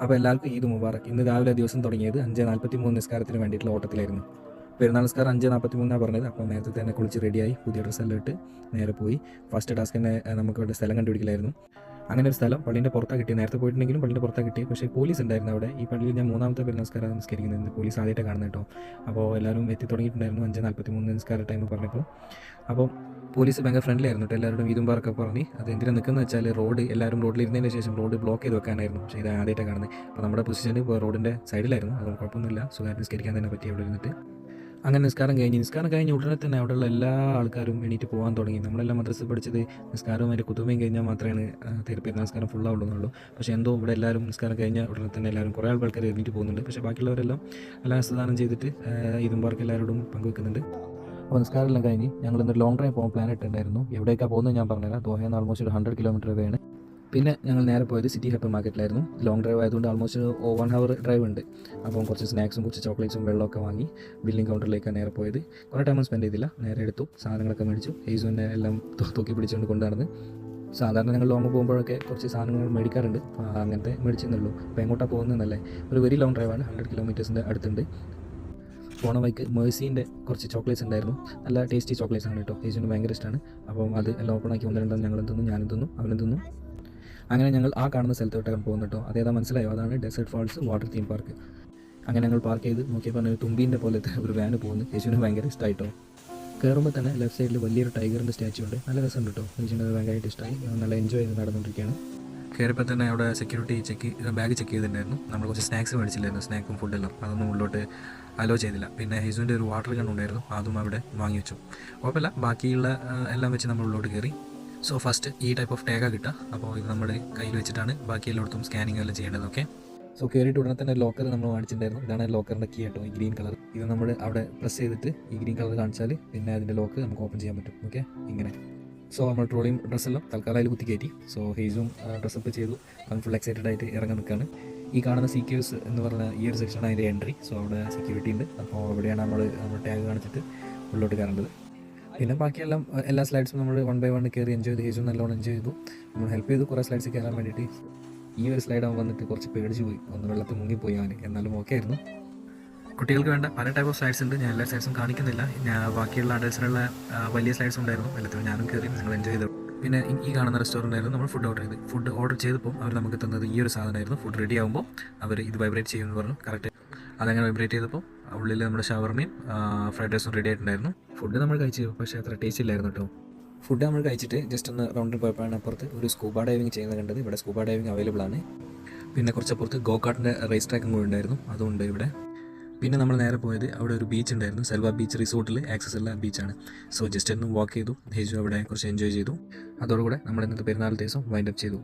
അപ്പോൾ എല്ലാവർക്കും ഈദ് മുബാറക്ക്. ഇന്ന് രാവിലെ ദിവസം തുടങ്ങിയത് 5:43 നിസ്കാരത്തിന് വേണ്ടിയിട്ടുള്ള ഓട്ടത്തിലായിരുന്നു. പെരുന്നാൾ നിസ്കാരം 5:43 പറഞ്ഞത്. അപ്പോൾ നേരത്തെ തന്നെ കുളിച്ച് റെഡിയായി പുതിയ ഡ്രസ്സെല്ലാം ഇട്ട് നേരെ പോയി. ഫസ്റ്റ് ടാസ്ക് തന്നെ നമുക്ക് ഇവിടെ സ്ഥലം കണ്ടുപിടിക്കലായിരുന്നു. അങ്ങനെ ഒരു സ്ഥലം പള്ളീൻ്റെ പുറത്താണ് കിട്ടിയത്. നേരത്തെ പോയിട്ടുണ്ടെങ്കിലും പള്ളിൻ്റെ പുറത്താണ് കിട്ടിയത്. പക്ഷേ പോലീസ് ഉണ്ടായിരുന്നു അവിടെ. ഈ പള്ളിയിൽ ഞാൻ മൂന്നാമത്തെ പെരുന്നാൾ നിസ്കാരം നിസ്കരിക്കുന്നത്. പോലീസ് ആദ്യമായിട്ട് കാണുന്നത് കേട്ടോ. അപ്പോൾ എല്ലാവരും എത്തി തുടങ്ങിയിട്ടുണ്ടായിരുന്നു 5:43 നിസ്കാര ടൈം പറഞ്ഞപ്പോൾ. അപ്പോൾ പോലീസ് ഭയങ്കര ഫ്രണ്ട്ലി ആയിരുന്നു കേട്ടോ. എല്ലാവരും ഈദും മുബാറക്ക് പറഞ്ഞ്. അത് എന്തിനാണ് നിൽക്കുന്നത് വെച്ചാൽ എല്ലാവരും റോഡിലിരുന്നതിന് ശേഷം റോഡ് ബ്ലോക്ക് ചെയ്ത് വെക്കാനായിരുന്നു. പക്ഷേ ഇത് ആദ്യമായിട്ടാണ് കാണുന്നത്. അപ്പോൾ നമ്മുടെ പൊസിഷൻ ഇപ്പോൾ റോഡിൻ്റെ സൈഡിലായിരുന്നു. അതുകൊണ്ട് കുഴപ്പമൊന്നുമില്ല, സുഖമായിട്ട് നിസ്കരിക്കാൻ തന്നെ പറ്റി അവിടെ ഇരുന്നിട്ട്. അങ്ങനെ നിസ്കാരം കഴിഞ്ഞ് ഉടനെ തന്നെ അവിടെയുള്ള എല്ലാ ആൾക്കാരും എണീറ്റ് പോകാൻ തുടങ്ങി. നമ്മളെല്ലാം മദ്രസ പഠിച്ചത് നിസ്കാരവും അതിൻ്റെ കുത്തുമയും കഴിഞ്ഞാൽ മാത്രമേ പെരുന്നാൾ നിസ്കാരം ഫുള്ളാവുള്ളൂ. പക്ഷേ എന്തോ ഇവിടെ എല്ലാവരും നിസ്കാരം കഴിഞ്ഞാൽ ഉടനെ തന്നെ എല്ലാവരും കുറേ ആൾക്കാർ എണീറ്റ് പോകുന്നുണ്ട്. പക്ഷേ ബാക്കിയുള്ളവരെല്ലാം എല്ലാം സ്നാനം ചെയ്തിട്ട് ഈദും മുബാറക്ക് എല്ലാവരോടും പങ്കുവെക്കുന്നുണ്ട്. അപ്പോൾ നിസ്കാരമെല്ലാം കഴിഞ്ഞ് ഞങ്ങൾ ഇന്ന് ലോങ് ഡ്രൈവ് പോകാൻ പ്ലാൻ ഇട്ടുണ്ടായിരുന്നു. എവിടേക്കാണ് പോകുന്നത് ഞാൻ പറഞ്ഞുതരാം. ദോഹയിൽ നിന്ന് ആൾമോസ്റ്റ് ഒരു 100 കിലോമീറ്റർ വേണം. പിന്നെ ഞങ്ങൾ നേരെ പോയത് സിറ്റി ഹൈപ്പർ മാർക്കറ്റിലായിരുന്നു. ലോങ് ഡ്രൈവ് ആയതുകൊണ്ട് ആൾമോസ്റ്റ് 1 ഹവർ ഡ്രൈവ് ഉണ്ട്. അപ്പം കുറച്ച് സ്നാക്സും കുറച്ച് ചോക്ലേറ്റ്സും വെള്ളമൊക്കെ വാങ്ങി ബില്ലിംഗ് കൗണ്ടറിലേക്കാണ് നേരെ പോയത്. കുറേ ടൈം സ്പെൻഡ് ചെയ്തില്ല, നേരെ എടുത്തു, സാധനങ്ങളൊക്കെ മേടിച്ചു. ഹെയ്സുവിനെ എല്ലാം തൂക്കി പിടിച്ചുകൊണ്ട് കൊണ്ടുനടന്ന്. സാധാരണ ഞങ്ങൾ ലോങ് പോകുമ്പോഴൊക്കെ കുറച്ച് സാധനങ്ങൾ മേടിക്കാറുണ്ട്, അങ്ങനത്തെ മേടിച്ചെന്നുള്ളൂ. അപ്പോൾ എങ്ങോട്ടാണ് പോകുന്നതെന്നല്ലേ. ഒരു വെരി ലോങ് ഡ്രൈവാണ്, 100 കിലോമീറ്റേഴ്സിൻ്റെ അടുത്തുണ്ട്. പോണ വഴിക്ക് മേഴ്സീൻ്റെ കുറച്ച് ചോക്ലേറ്റ്സ് ഉണ്ടായിരുന്നു. നല്ല ടേസ്റ്റി ചോക്ലേറ്റ്സ് ആണ് കേട്ടോ. ഹെയ്സുവിന് ഭയങ്കര ഇഷ്ടമാണ്. അപ്പം അത് എല്ലാം ഓപ്പൺ ആക്കി കൊണ്ടുവരേണ്ടത് ഞങ്ങളും തിന്നു, ഞാനും തിന്നു, അവനും തിന്നു. അങ്ങനെ ഞങ്ങൾ ആ കാണുന്ന സ്ഥലത്തോട്ടാണ് പോകുന്നത് കേട്ടോ. അതേതാ മനസ്സിലായോ? അതാണ് desert falls water theme park. അങ്ങനെ ഞങ്ങൾ പാർക്ക് ചെയ്ത് നോക്കിയപ്പോൾ ഒരു തുമ്പീൻ്റെ പോലത്തെ ഒരു വാന് പോകുന്നു. യേശുവിന് ഭയങ്കര ഇഷ്ടമായിട്ടോ. കയറുമ്പോൾ തന്നെ ലെഫ്റ്റ് സൈഡിൽ വലിയൊരു ടൈഗറിൻ്റെ സ്റ്റാച്ചു ഉണ്ട്. നല്ല രസമുണ്ട് കേട്ടോ. യേശുവിന് അത് ഭയങ്കരമായിട്ട് ഇഷ്ടമായി. നല്ല എൻജോയ് ചെയ്ത് നടന്നുകൊണ്ടിരിക്കുകയാണ്. കയറിയപ്പോൾ തന്നെ അവിടെ സെക്യൂരിറ്റി ബാഗ് ചെക്ക് ചെയ്തിട്ടുണ്ടായിരുന്നു. നമ്മൾ കുറച്ച് സ്നാക്സ് മേടിച്ചില്ലായിരുന്നു, സ്നാക്കും ഫുഡെല്ലാം. അതൊന്നും ഉള്ളോട്ട് അലോ ചെയ്തില്ല. പിന്നെ ഹെയ്സുവിൻ്റെ ഒരു വാട്ടർ ഗൺ ഉണ്ടായിരുന്നു, അതും അവിടെ വാങ്ങി വെച്ചു. കുഴപ്പമില്ല, ബാക്കിയുള്ള എല്ലാം വെച്ച് നമ്മൾ ഉള്ളോട്ട് കയറി. സോ ഫസ്റ്റ് ഈ ടൈപ്പ് ഓഫ് ടാഗാണ് കിട്ടുക. അപ്പോൾ ഇത് നമ്മുടെ കയ്യിൽ വെച്ചിട്ടാണ് ബാക്കി എല്ലായിടത്തും സ്കാനിങ് എല്ലാം ചെയ്യേണ്ടത്. ഓക്കെ, സോ കയറിയിട്ട് ഉടനെ തന്നെ ലോക്കർ നമ്മൾ കാണിച്ചിട്ടുണ്ടായിരുന്നു. ഇതാണ് ലോക്കറിൻ്റെ കീ കേട്ടോ, ഈ ഗ്രീൻ കളർ. ഇത് നമ്മൾ അവിടെ പ്രസ് ചെയ്തിട്ട് ഈ ഗ്രീൻ കളർ കാണിച്ചാൽ പിന്നെ അതിൻ്റെ ലോക്ക് നമുക്ക് ഓപ്പൺ ചെയ്യാൻ പറ്റും. ഓക്കെ, ഇങ്ങനെ. സോ നമ്മൾ ട്രോളിയും ഡ്രസ്സെല്ലാം തൽക്കാലം അതിൽ കുത്തി കയറ്റി. സോ ഹെയ്സും ഡ്രസ്സപ്പ് ചെയ്തു. അവൻ ഫുൾ എക്സൈറ്റഡ് ആയിട്ട് ഇറങ്ങാൻ നിൽക്കുകയാണ്. ഈ കാണുന്ന CQs എന്ന് പറഞ്ഞ ഈ ഒരു സെക്ഷനാണ് അതിൻ്റെ എൻട്രി. സോ അവിടെ സെക്യൂരിറ്റി ഉണ്ട്. അപ്പോൾ അവിടെയാണ് നമ്മൾ ടാഗ് കാണിച്ചിട്ട് ഉള്ളോട്ട് കയറേണ്ടത്. പിന്നെ ബാക്കിയെല്ലാം എല്ലാ സ്ലൈഡ്സും നമ്മൾ 1 by 1 കയറി എൻജോയ് ചെയ്ത്. ഹെയ്സും നല്ലോണം എൻജോയ് ചെയ്തു. നമ്മൾ ഹെൽപ്പ് ചെയ്തു കുറേ സ്ലൈഡ്സ് കയറാൻ വേണ്ടിയിട്ട്. ഈ ഒരു സ്ലൈഡ് അവൻ വന്നിട്ട് കുറച്ച് പേടിച്ച് പോയി, ഒന്ന് വെള്ളത്തിൽ മുങ്ങിപ്പോയി അവന്. എന്നാലും ഓക്കെ ആയിരുന്നു. കുട്ടികൾക്ക് വേണ്ട പല ടൈപ്പ് ഓഫ് സ്ലൈഡ്സ് ഉണ്ട്. ഞാൻ എല്ലാ സ്ലൈഡ്സും കാണിക്കുന്നില്ല. ഞാൻ ബാക്കിയുള്ള അഡൽസിനുള്ള വലിയ സ്ലൈഡ്സ് ഉണ്ടായിരുന്നു. എല്ലാത്തിലും ഞാനും കയറി ഞങ്ങൾ എൻജോയ് ചെയ്തു. പിന്നെ ഈ കാണുന്ന റെസ്റ്റോറൻ്റ് ആയിരുന്നു നമ്മൾ ഫുഡ് ഓർഡർ ചെയ്തപ്പോൾ അവർ നമുക്ക് തന്നത് ഈ ഒരു സാധനമായിരുന്നു. ഫുഡ് റെഡി ആകുമ്പോൾ അവർ ഇത് വൈബ്രേറ്റ് ചെയ്യുമെന്ന് പറഞ്ഞു. കറക്റ്റ് അതങ്ങനെ വൈബ്രേറ്റ് ചെയ്തപ്പോൾ ഉള്ളിൽ നമ്മുടെ ഷവർമയും ഫ്രൈഡ് റൈസും റെഡി ആയിട്ടുണ്ടായിരുന്നു. ഫുഡ് നമ്മൾ കഴിച്ചു, പക്ഷേ അത്ര ടേസ്റ്റ് ഇല്ലായിരുന്നു കേട്ടോ. ഫുഡ് നമ്മൾ കഴിച്ചിട്ട് ജസ്റ്റ് ഒന്ന് റൗണ്ടിൽ പോയപ്പോഴാണ് അപ്പുറത്ത് ഒരു സ്കൂബ ഡൈവിങ് ചെയ്യുന്നത് കണ്ടത്. ഇവിടെ സ്കൂബ ഡൈവിങ് അവൈലബിൾ ആണ്. പിന്നെ കുറച്ചപ്പുറത്ത് ഗോകാർട്ടിൻ്റെ റേസ് ട്രാക്കും കൂടി ഉണ്ടായിരുന്നു, അതുകൊണ്ട് ഇവിടെ. പിന്നെ നമ്മൾ നേരെ പോയത് അവിടെ ഒരു ബീച്ച് ഉണ്ടായിരുന്നു. സെൽവ ബീച്ച് റിസോർട്ടിൽ ആക്സസ് ഉള്ള ബീച്ചാണ്. സോ ജസ്റ്റ് ഒന്ന് വാക്ക് ചെയ്തു. ഹെയ്സു അവിടെ കുറച്ച് എൻജോയ് ചെയ്തു. അതോടുകൂടെ നമ്മൾ ഇന്നത്തെ പെരുന്നാൾ ദിവസം വൈൻഡപ്പ് ചെയ്തു.